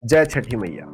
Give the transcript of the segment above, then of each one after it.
जय छठी मैया।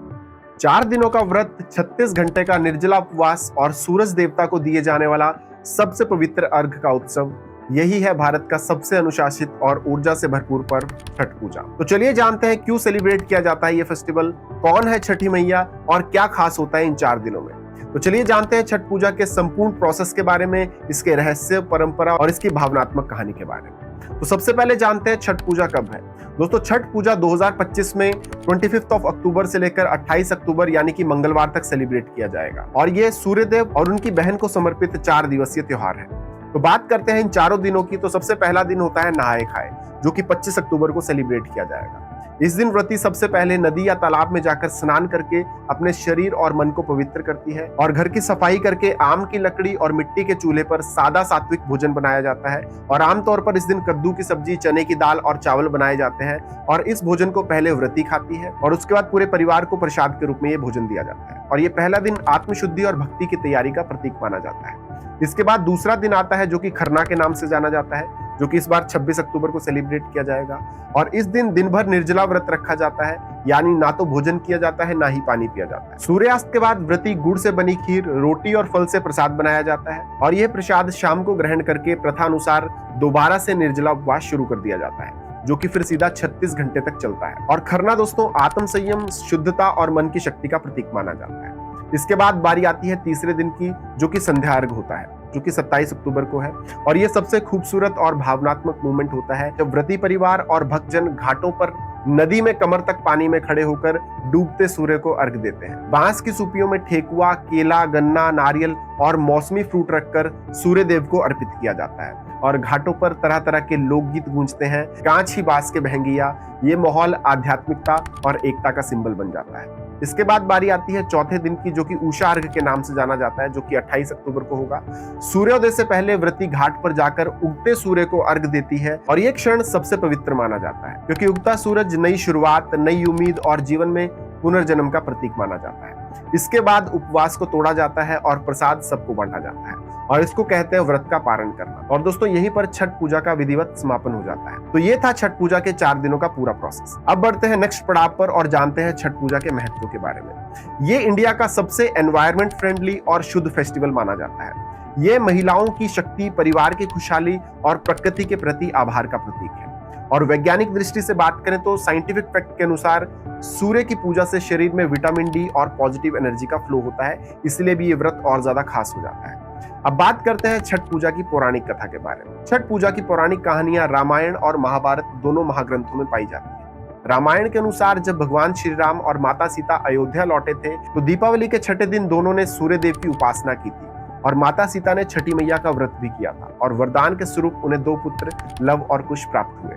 4 दिनों का व्रत, 36 घंटे का निर्जला उपवास और सूरज देवता को दिए जाने वाला सबसे पवित्र अर्घ का उत्सव, यही है भारत का सबसे अनुशासित और ऊर्जा से भरपूर पर्व छठ पूजा। तो चलिए जानते हैं क्यों सेलिब्रेट किया जाता है ये फेस्टिवल, कौन है छठी मैया और क्या खास होता है इन 4 दिनों में। तो चलिए जानते हैं छठ पूजा के संपूर्ण प्रोसेस के बारे में, इसके रहस्य, परंपरा और इसकी भावनात्मक कहानी के बारे में। तो सबसे पहले जानते हैं छठ पूजा कब है। दोस्तों, छठ पूजा 2025 में 25 अक्टूबर से लेकर 28 अक्टूबर यानी कि मंगलवार तक सेलिब्रेट किया जाएगा और ये सूर्यदेव और उनकी बहन को समर्पित 4 दिवसीय त्योहार है। तो बात करते हैं इन चारों दिनों की। तो सबसे पहला दिन होता है नहाए खाए, जो कि 25 अक्टूबर को सेलिब्रेट किया जाएगा। इस दिन व्रती सबसे पहले नदी या तालाब में जाकर स्नान करके अपने शरीर और मन को पवित्र करती है और घर की सफाई करके आम की लकड़ी और मिट्टी के चूल्हे पर सादा सात्विक भोजन बनाया जाता है। और आमतौर पर इस दिन कद्दू की सब्जी, चने की दाल और चावल बनाए जाते हैं और इस भोजन को पहले व्रती खाती है और उसके बाद पूरे परिवार को प्रसाद के रूप में ये भोजन दिया जाता है। और ये पहला दिन आत्मशुद्धि और भक्ति की तैयारी का प्रतीक माना जाता है। इसके बाद दूसरा दिन आता है जो कि खरना के नाम से जाना जाता है, जो कि इस बार 26 अक्टूबर को सेलिब्रेट किया जाएगा। और इस दिन भर निर्जला व्रत रखा जाता है, यानी ना तो भोजन किया जाता है ना ही पानी पिया जाता है। सूर्यास्त के बाद व्रती गुड़ से बनी खीर, रोटी और फल से प्रसाद बनाया जाता है और यह प्रसाद शाम को ग्रहण करके प्रथानुसार दोबारा से निर्जला उपवास शुरू कर दिया जाता है, जो कि फिर सीधा 36 घंटे तक चलता है। और खरना दोस्तों आत्म संयम, शुद्धता और मन की शक्ति का प्रतीक माना जाता है। इसके बाद बारी आती है तीसरे दिन की, जो कि संध्या अर्घ होता है, जो कि 27 अक्टूबर को है। और ये सबसे खूबसूरत और भावनात्मक मोमेंट होता है जब व्रती परिवार और भक्तजन घाटों पर नदी में कमर तक पानी में खड़े होकर डूबते सूर्य को अर्घ देते हैं। बांस की सूपियों में ठेकुआ, केला, गन्ना, नारियल और मौसमी फ्रूट रखकर सूर्य देव को अर्पित किया जाता है और घाटों पर तरह तरह के लोकगीत गूंजते हैं। कांच ही बांस के बहंगिया, ये माहौल आध्यात्मिकता और एकता का सिंबल बन जाता है। इसके बाद बारी आती है चौथे दिन की, जो कि उषा अर्घ के नाम से जाना जाता है, जो कि 28 अक्टूबर को होगा। सूर्योदय से पहले व्रती घाट पर जाकर उगते सूर्य को अर्घ देती है और ये क्षण सबसे पवित्र माना जाता है, क्योंकि उगता सूरज नई शुरुआत, नई उम्मीद और जीवन में पुनर्जन्म का प्रतीक माना जाता है। इसके बाद उपवास को तोड़ा जाता है और प्रसाद सबको बांटा जाता है और इसको कहते हैं व्रत का पारण करना। और दोस्तों यहीं पर छठ पूजा का विधिवत समापन हो जाता है। तो ये था छठ पूजा के 4 दिनों का पूरा प्रोसेस। अब बढ़ते हैं नेक्स्ट पड़ाव पर और जानते हैं छठ पूजा के महत्व के बारे में। ये इंडिया का सबसे एनवायरमेंट फ्रेंडली और शुद्ध फेस्टिवल माना जाता है। ये महिलाओं की शक्ति, परिवार की खुशहाली और प्रकृति के प्रति आभार का प्रतीक है। और वैज्ञानिक दृष्टि से बात करें तो साइंटिफिक फैक्ट के अनुसार सूर्य की पूजा से शरीर में विटामिन डी और पॉजिटिव एनर्जी का फ्लो होता है, इसलिए भी ये व्रत और ज्यादा खास हो जाता है। अब बात करते हैं छठ पूजा की पौराणिक कथा के बारे में। छठ पूजा की पौराणिक कहानियां रामायण और महाभारत दोनों महाग्रंथों में पाई जाती है। रामायण के अनुसार जब भगवान श्री राम और माता सीता अयोध्या लौटे थे तो दीपावली के छठे दिन दोनों ने सूर्य देव की उपासना की थी और माता सीता ने छठी मैया का व्रत भी किया था और वरदान के स्वरूप उन्हें 2 पुत्र लव और कुश प्राप्त हुए।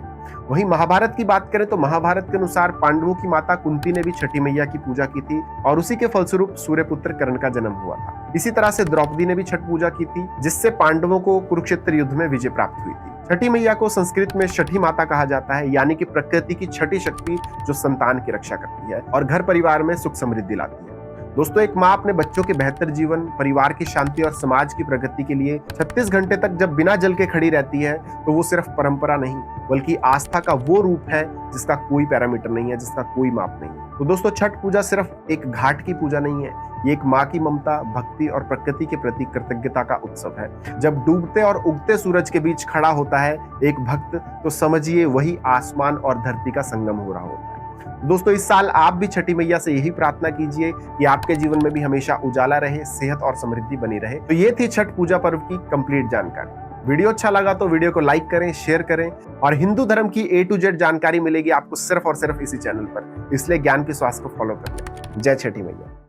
वहीं महाभारत की बात करें तो महाभारत के अनुसार पांडवों की माता कुंती ने भी छठी मैया की पूजा की थी और उसी के फलस्वरूप सूर्यपुत्र कर्ण का जन्म हुआ था। इसी तरह से द्रौपदी ने भी छठ पूजा की थी, जिससे पांडवों को कुरुक्षेत्र युद्ध में विजय प्राप्त हुई थी। छठी मैया को संस्कृत में छठी माता कहा जाता है, यानी कि प्रकृति की छठी शक्ति जो संतान की रक्षा करती है और घर परिवार में सुख समृद्धि लाती है। दोस्तों, एक माँ अपने बच्चों के बेहतर जीवन, परिवार की शांति और समाज की प्रगति के लिए 36 घंटे तक जब बिना जल के खड़ी रहती है तो वो सिर्फ परंपरा नहीं बल्कि आस्था का वो रूप है जिसका कोई पैरामीटर नहीं है, जिसका कोई माप नहीं है। तो दोस्तों, छठ पूजा सिर्फ एक घाट की पूजा नहीं है, ये एक माँ की ममता, भक्ति और प्रकृति के प्रति कृतज्ञता का उत्सव है। जब डूबते और उगते सूरज के बीच खड़ा होता है एक भक्त, तो समझिए वही आसमान और धरती का संगम हो रहा होता है। दोस्तों, इस साल आप भी छठी मैया से यही प्रार्थना कीजिए कि आपके जीवन में भी हमेशा उजाला रहे, सेहत और समृद्धि बनी रहे। तो ये थी छठ पूजा पर्व की कंप्लीट जानकारी। वीडियो अच्छा लगा तो वीडियो को लाइक करें, शेयर करें और हिंदू धर्म की A to Z जानकारी मिलेगी आपको सिर्फ और सिर्फ इसी चैनल पर। इसलिए ज्ञान की श्वास को फॉलो करें। जय छठी मैया।